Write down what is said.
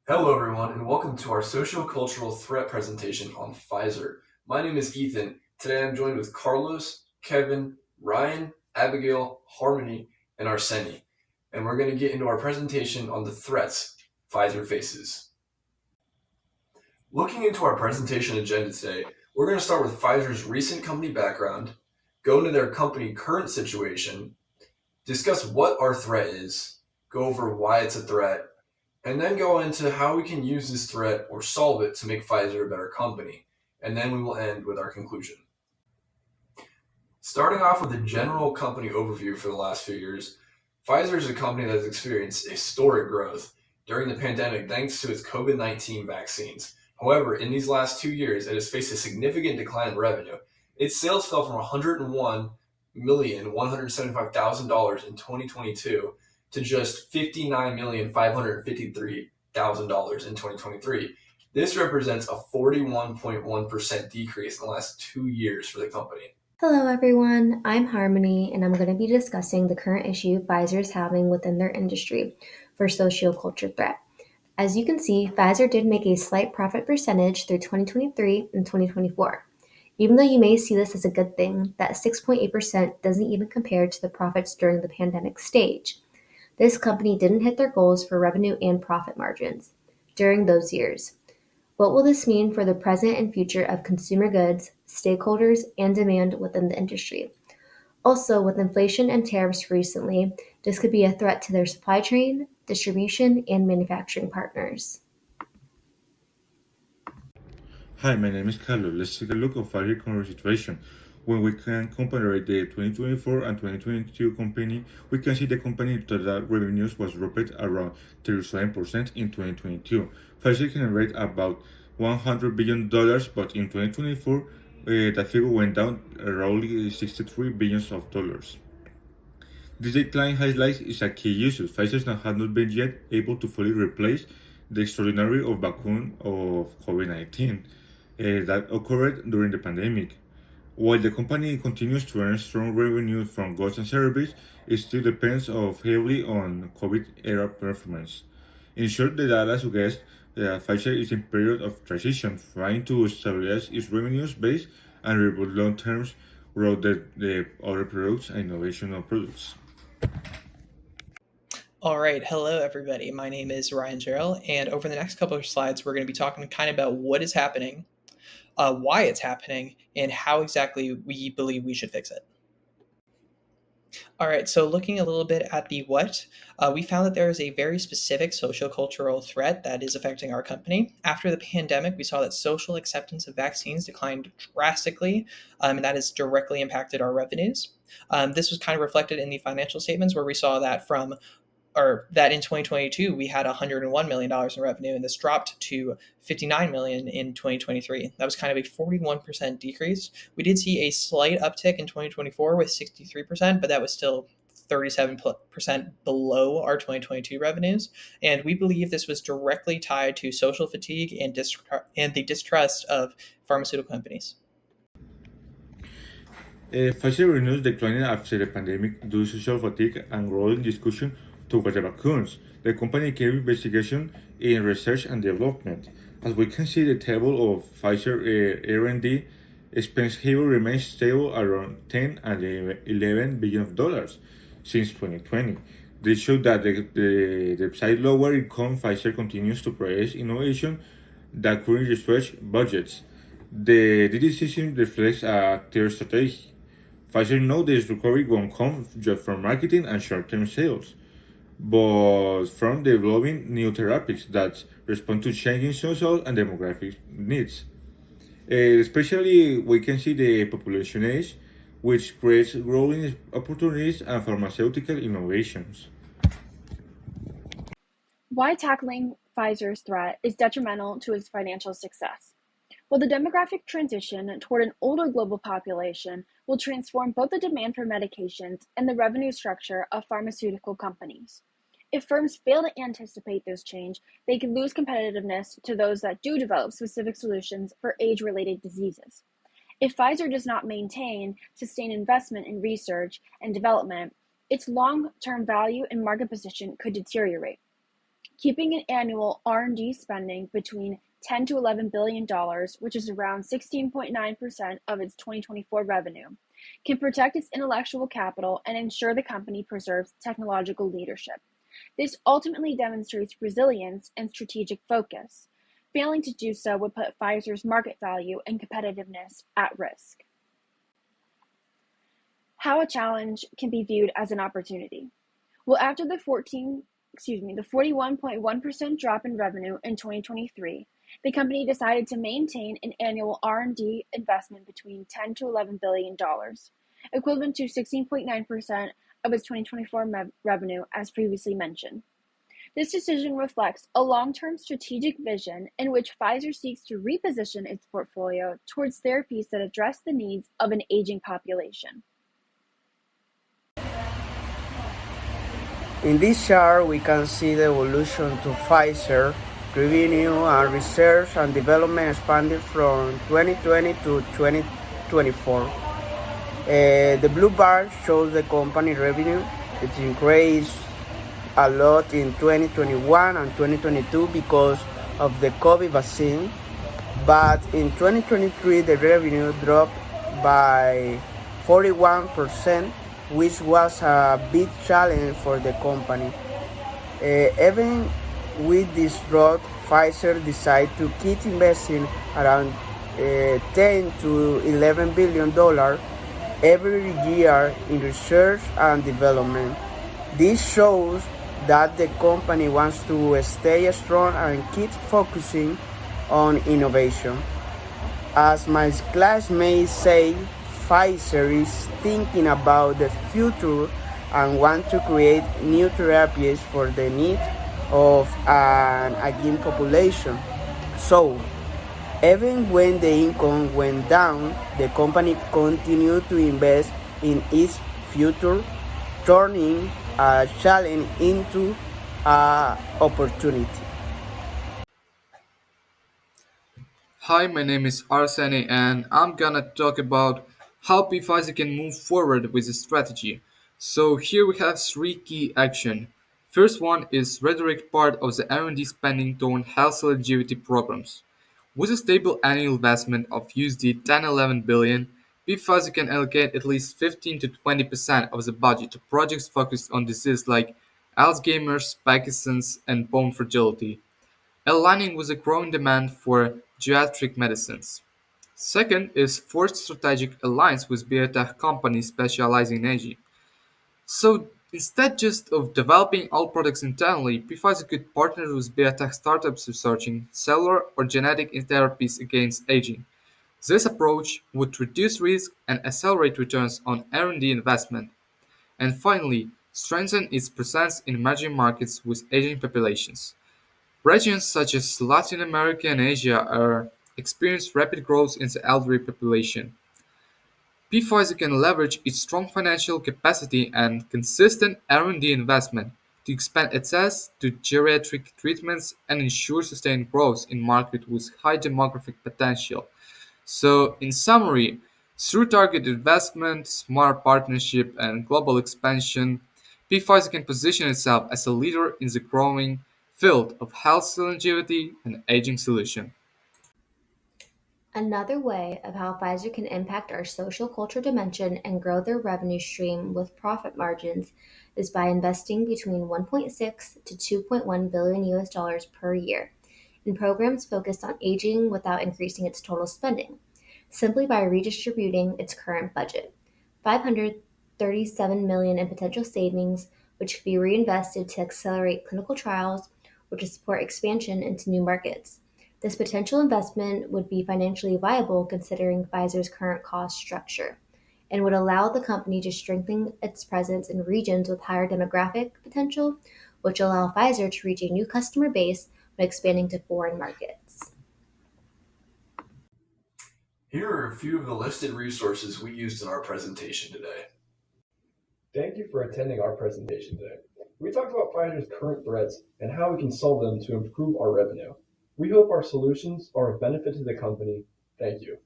Hello, everyone, and welcome to our sociocultural threat presentation on Pfizer. My name is Ethan. Today I'm joined with Carlos, Kevin, Ryan, Abigail, Harmony, and Arseni. And we're going to get into our presentation on the threats Pfizer faces. Looking into our presentation agenda today, we're going to start with Pfizer's recent company background, go into their company current situation, discuss what our threat is, go over why it's a threat, and then go into how we can use this threat or solve it to make Pfizer a better company. And then we will end with our conclusion. Starting off with a general company overview for the last few years, Pfizer is a company that has experienced historic growth during the pandemic thanks to its COVID-19 vaccines. However, in these last 2 years, it has faced a significant decline in revenue. Its sales fell from $101,175,000 in 2022 to just $59,553,000 in 2023. This represents a 41.1% decrease in the last 2 years for the company. Hello everyone, I'm Harmony and I'm going to be discussing the current issue Pfizer is having within their industry for sociocultural threat. As you can see, Pfizer did make a slight profit percentage through 2023 and 2024. Even though you may see this as a good thing, that 6.8% doesn't even compare to the profits during the pandemic stage. This company didn't hit their goals for revenue and profit margins during those years. What will this mean for the present and future of consumer goods, stakeholders, and demand within the industry? Also, with inflation and tariffs recently, this could be a threat to their supply chain, distribution, and manufacturing partners. Hi, my name is Carlos. Let's take a look at Fire's current situation. When we can compare the 2024 and 2022 company, we can see the company total revenues was dropped around 37% in 2022. Pfizer generated about $100 billion, but in 2024, that figure went down roughly $63 billion. This decline highlights is a key issue. Pfizer has not been yet able to fully replace the extraordinary of vaccine of COVID-19 that occurred during the pandemic. While the company continues to earn strong revenue from goods and services, it still depends heavily on COVID-era performance. In short, the data suggests that Pfizer is in a period of transition, trying to stabilize its revenues base and rebuild long-term growth the other products and innovation of products. All right, hello everybody. My name is Ryan Gerald, and over the next couple of slides, we're going to be talking kind of about what is happening, why it's happening, and how exactly we believe we should fix it. All right, so looking a little bit at the what, we found that there is a very specific sociocultural threat that is affecting our company. After the pandemic, we saw that social acceptance of vaccines declined drastically, and that has directly impacted our revenues. This was kind of reflected in the financial statements where we saw that that in 2022 we had $101 million in revenue, and this dropped to $59 million in 2023. That was kind of a 41% decrease. We did see a slight uptick in 2024 with 63%, but that was still 37% below our 2022 revenues. And we believe this was directly tied to social fatigue and the distrust of pharmaceutical companies. Pfizer revenues declined after the pandemic due to social fatigue and growing discussion towards the vaccines. The company carried investigation in research and development. As we can see, the table of Pfizer R&D expense heavily remains stable around 10 and 11 billion of dollars since 2020. This shows that despite lower income, Pfizer continues to prioritize innovation that currently stretch budgets. The decision reflects a clear strategy. Pfizer knows this recovery won't come just from marketing and short-term sales, but from developing new therapies that respond to changing social and demographic needs. Especially, we can see the population age, which creates growing opportunities and pharmaceutical innovations. Why tackling Pfizer's threat is detrimental to its financial success. Well, the demographic transition toward an older global population will transform both the demand for medications and the revenue structure of pharmaceutical companies. If firms fail to anticipate this change, they can lose competitiveness to those that do develop specific solutions for age-related diseases. If Pfizer does not maintain sustained investment in research and development, its long-term value and market position could deteriorate. keeping an annual R&D spending between 10 to 11 billion dollars, which is around 16.9% of its 2024 revenue, can protect its intellectual capital and ensure the company preserves technological leadership. This ultimately demonstrates resilience and strategic focus. Failing to do so would put Pfizer's market value and competitiveness at risk. How a challenge can be viewed as an opportunity. Well, after the 41.1% drop in revenue in 2023, the company decided to maintain an annual R&D investment between 10 to 11 billion dollars, equivalent to 16.9% of its 2024 revenue, as previously mentioned. This decision reflects a long-term strategic vision in which Pfizer seeks to reposition its portfolio towards therapies that address the needs of an aging population. In this chart, we can see the evolution to Pfizer revenue and research and development expanded from 2020 to 2024. The blue bar shows the company revenue. It increased a lot in 2021 and 2022 because of the COVID vaccine, but in 2023 the revenue dropped by 41%, which was a big challenge for the company. Even with this drop, Pfizer decided to keep investing around 10 to 11 billion dollars every year in research and development. This shows that the company wants to stay strong and keep focusing on innovation. As my classmates say, Pfizer is thinking about the future and want to create new therapies for the needs of an aging population. So, even when the income went down, the company continued to invest in its future, turning a challenge into an opportunity. Hi, my name is Arsene, and I'm gonna talk about how Pfizer can move forward with the strategy. So here we have three key action. First one is redirect part of the R&D spending toward health longevity programs. With a stable annual investment of USD 10-11 billion, Pfizer can allocate at least 15 to 20% of the budget to projects focused on diseases like Alzheimer's, Parkinson's, and bone fragility, aligning with the growing demand for geriatric medicines. Second is forged strategic alliance with biotech companies specializing in aging. So instead just of developing all products internally, Pfizer could partner with biotech startups researching cellular or genetic therapies against aging. This approach would reduce risk and accelerate returns on R&D investment. And finally, strengthen its presence in emerging markets with aging populations. Regions such as Latin America and Asia are experience rapid growth in the elderly population. Pfizer can leverage its strong financial capacity and consistent R&D investment to expand access to geriatric treatments and ensure sustained growth in markets with high demographic potential. So, in summary, through targeted investment, smart partnership, and global expansion, Pfizer can position itself as a leader in the growing field of health longevity and aging solution. Another way of how Pfizer can impact our social culture dimension and grow their revenue stream with profit margins is by investing between 1.6 to 2.1 billion US dollars per year in programs focused on aging without increasing its total spending, simply by redistributing its current budget. 537 million in potential savings, which could be reinvested to accelerate clinical trials or to support expansion into new markets. This potential investment would be financially viable considering Pfizer's current cost structure and would allow the company to strengthen its presence in regions with higher demographic potential, which allow Pfizer to reach a new customer base when expanding to foreign markets. Here are a few of the listed resources we used in our presentation today. Thank you for attending our presentation today. We talked about Pfizer's current threats and how we can solve them to improve our revenue. We hope our solutions are of benefit to the company. Thank you.